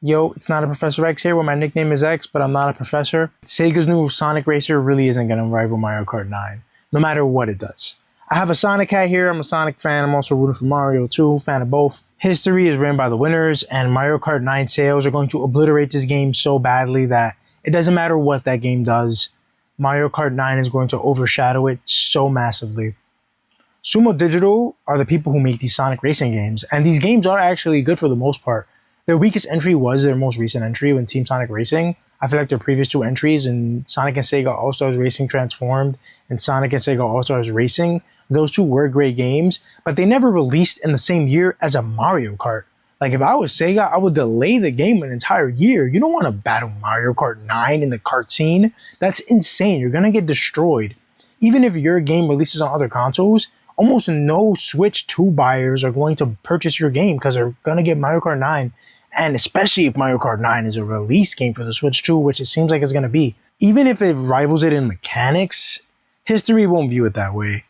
Yo, it's not a Professor X here, where my nickname is X, but I'm not a professor. Sega's new Sonic Racer really isn't going to rival Mario Kart 9, no matter what it does. I have a Sonic hat here. I'm a Sonic fan. I'm also rooting for Mario too, fan of both. History is written by the winners, and Mario Kart 9 sales are going to obliterate this game so badly that it doesn't matter what that game does. Mario Kart 9 is going to overshadow it so massively. Sumo Digital are the people who make these Sonic Racing games, and these games are actually good for the most part. Their weakest entry was their most recent entry when Team Sonic Racing. I feel like their previous two entries in Sonic and SEGA All-Stars Racing Transformed and Sonic and SEGA All-Stars Racing, those two were great games, but they never released in the same year as a Mario Kart. Like, if I was Sega, I would delay the game an entire year. You don't want to battle Mario Kart 9 in the kart scene. That's insane. You're going to get destroyed. Even if your game releases on other consoles, almost no Switch 2 buyers are going to purchase your game because they're going to get Mario Kart 9. And especially if Mario Kart 9 is a release game for the Switch 2, which it seems like it's going to be. Even if it rivals it in mechanics, history won't view it that way.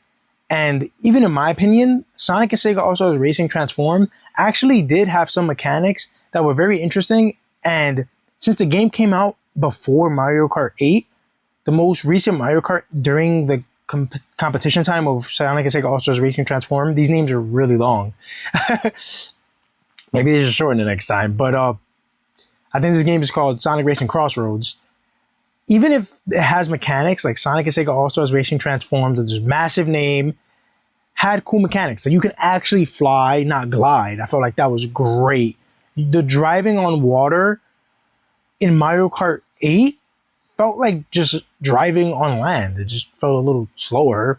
And even in my opinion, Sonic and SEGA All-Stars Racing Transformed actually did have some mechanics that were very interesting. And since the game came out before Mario Kart 8, the most recent Mario Kart during the competition time of Sonic and SEGA All-Stars Racing Transformed, these names are really long. Maybe they should shorten it next time. But I think this game is called Sonic Racing CrossWorlds. Even if it has mechanics like Sonic and SEGA All-Stars Racing Transformed, this massive name, had cool mechanics. So you can actually fly, not glide. I felt like that was great. The driving on water in Mario Kart 8 felt like just driving on land. It just felt a little slower,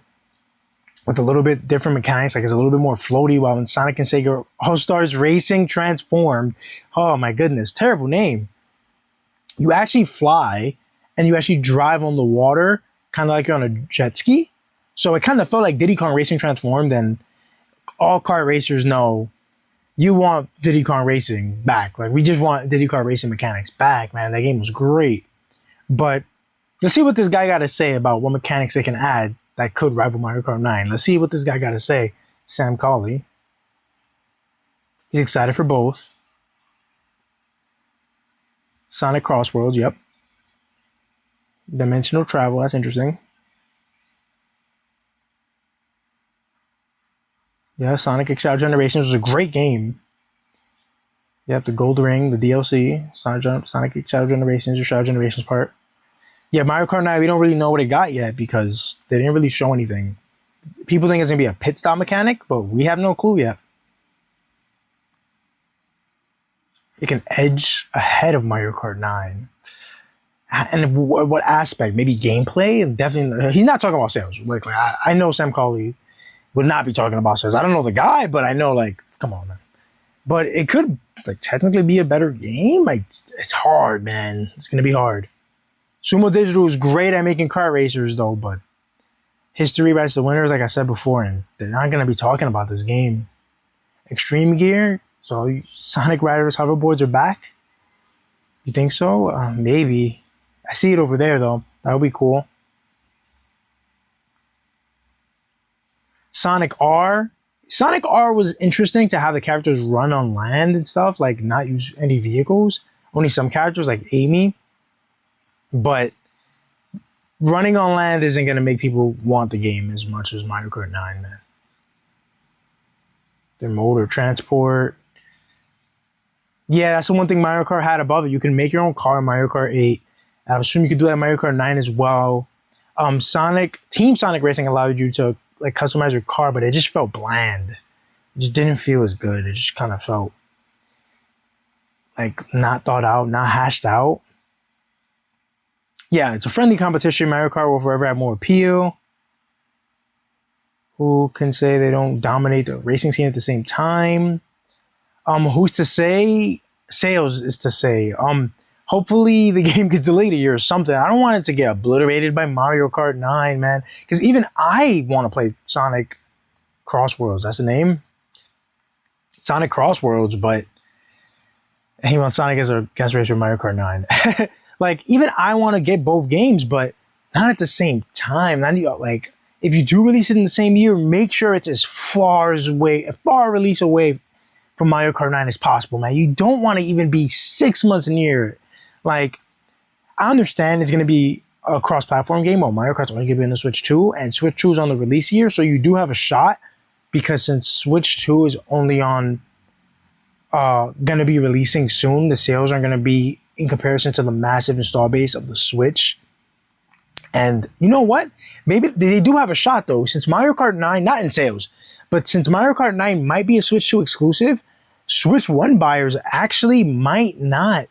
with a little bit different mechanics, like it's a little bit more floaty, while in Sonic and SEGA All-Stars Racing Transformed, oh my goodness, terrible name. You actually fly, and you actually drive on the water, kind of like you're on a jet ski. So it kind of felt like Diddy Kong Racing Transformed, and all kart racers know you want Diddy Kong Racing back. Like, we just want Diddy Kong Racing mechanics back, man. That game was great. But let's see what this guy got to say about what mechanics they can add that could rival Mario Kart 9. Let's see what this guy got to say. Sam Colley. He's excited for both. Sonic CrossWorlds, yep. Dimensional travel, that's interesting. Yeah, Sonic Shadow Generations was a great game. Yep, the Gold Ring, the DLC, Sonic Shadow Generations, or Shadow Generations part. Yeah, Mario Kart 9, we don't really know what it got yet because they didn't really show anything. People think it's going to be a pit stop mechanic, but we have no clue yet. It can edge ahead of Mario Kart 9. And what aspect? Maybe gameplay? And definitely, he's not talking about sales. Like I know Sam Colley would not be talking about sales. I don't know the guy, but I know, like, come on, man. But it could, like, technically be a better game. Like, it's hard, man. It's going to be hard. Sumo Digital is great at making kart racers, though, but history writes the winners, like I said before, and they're not going to be talking about this game. Extreme Gear, so Sonic Riders hoverboards are back? You think so? Maybe. I see it over there, though. That would be cool. Sonic R. Sonic R was interesting to have the characters run on land and stuff, like not use any vehicles. Only some characters, like Amy. But running on land isn't going to make people want the game as much as Mario Kart 9, man. Their motor transport. Yeah, that's the one thing Mario Kart had above it. You can make your own car in Mario Kart 8. I assume you could do that in Mario Kart 9 as well. Team Sonic Racing allowed you to, like, customize your car, but it just felt bland. It just didn't feel as good. It just kind of felt like not thought out, not hashed out. Yeah, it's a friendly competition. Mario Kart will forever have more appeal. Who can say they don't dominate the racing scene at the same time? Who's to say? Sales is to say. Hopefully the game gets delayed a year or something. I don't want it to get obliterated by Mario Kart 9, man. Because even I want to play Sonic CrossWorlds. That's the name? Sonic CrossWorlds, but he wants Sonic as a guest racer in Mario Kart 9. Like, even I want to get both games, but not at the same time. Not even, like, if you do release it in the same year, make sure it's as far release away for Mario Kart 9 is possible, man. You don't want to even be 6 months near it. Like, I understand it's going to be a cross-platform game. Well, Mario Kart's only going to be on the Switch 2, and Switch 2 is on the release year, so you do have a shot, because since Switch 2 is only on, going to be releasing soon, the sales are going to be in comparison to the massive install base of the Switch. And you know what? Maybe they do have a shot, though, since Mario Kart 9, not in sales, but since Mario Kart 9 might be a Switch 2 exclusive, Switch 1 buyers actually might not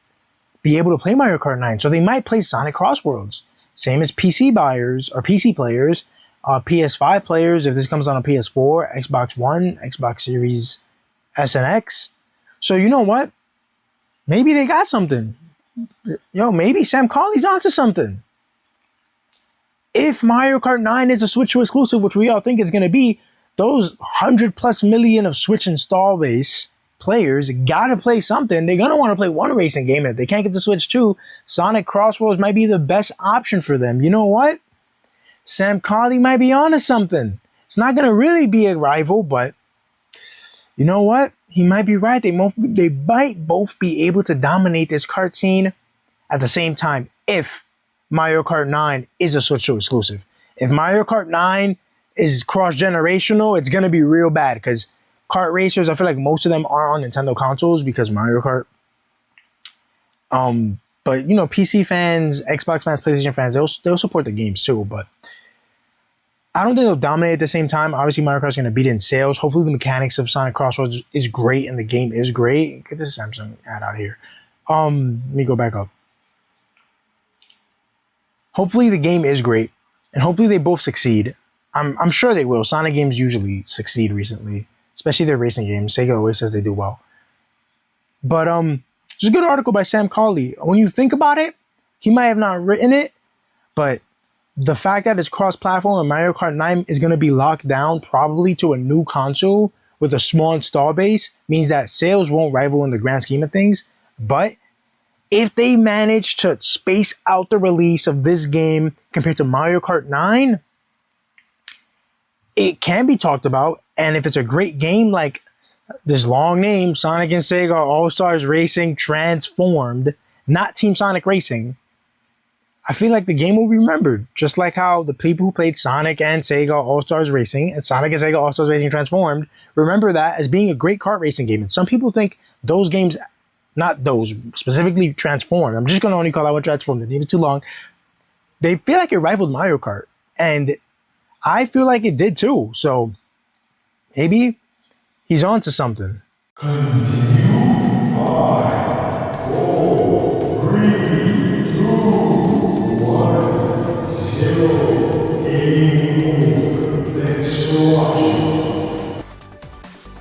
be able to play Mario Kart 9. So they might play Sonic CrossWorlds. Same as PC buyers or PC players, PS5 players, if this comes on a PS4, Xbox One, Xbox Series S and X. So you know what? Maybe they got something. Yo, maybe Sam Colley's onto something. If Mario Kart 9 is a Switch 2 exclusive, which we all think it's going to be, those 100+ million of Switch install base players gotta play something. They're gonna want to play one racing game. If they can't get the Switch 2, Sonic CrossWorlds might be the best option for them. You know what? Sam Colley might be onto something. It's not gonna really be a rival, but you know what? He might be right. They might both be able to dominate this kart scene at the same time if Mario Kart 9 is a Switch 2 exclusive. If Mario Kart 9 is cross-generational, it's gonna be real bad, because kart racers, I feel like most of them are on Nintendo consoles because Mario Kart. But you know, PC fans, Xbox fans, PlayStation fans, they'll support the games too. But I don't think they'll dominate at the same time. Obviously, Mario Kart's going to beat it in sales. Hopefully, the mechanics of Sonic CrossWorlds is great and the game is great. Get this Samsung ad out of here. Let me go back up. Hopefully, the game is great, and hopefully they both succeed. I'm sure they will. Sonic games usually succeed recently, especially their racing games. Sega always says they do well. But there's a good article by Sam Colley. When you think about it, he might have not written it, but the fact that it's cross-platform and Mario Kart 9 is going to be locked down probably to a new console with a small install base means that sales won't rival in the grand scheme of things. But if they manage to space out the release of this game compared to Mario Kart 9, it can be talked about. And if it's a great game like this long name, Sonic and Sega All-Stars Racing Transformed, not Team Sonic Racing, I feel like the game will be remembered. Just like how the people who played Sonic and Sega All-Stars Racing and Sonic and Sega All-Stars Racing Transformed remember that as being a great kart racing game. And some people think those games, not those, specifically Transformed, I'm just going to only call that one Transformed, the name is too long, they feel like it rivaled Mario Kart. And I feel like it did too. So maybe he's on to something.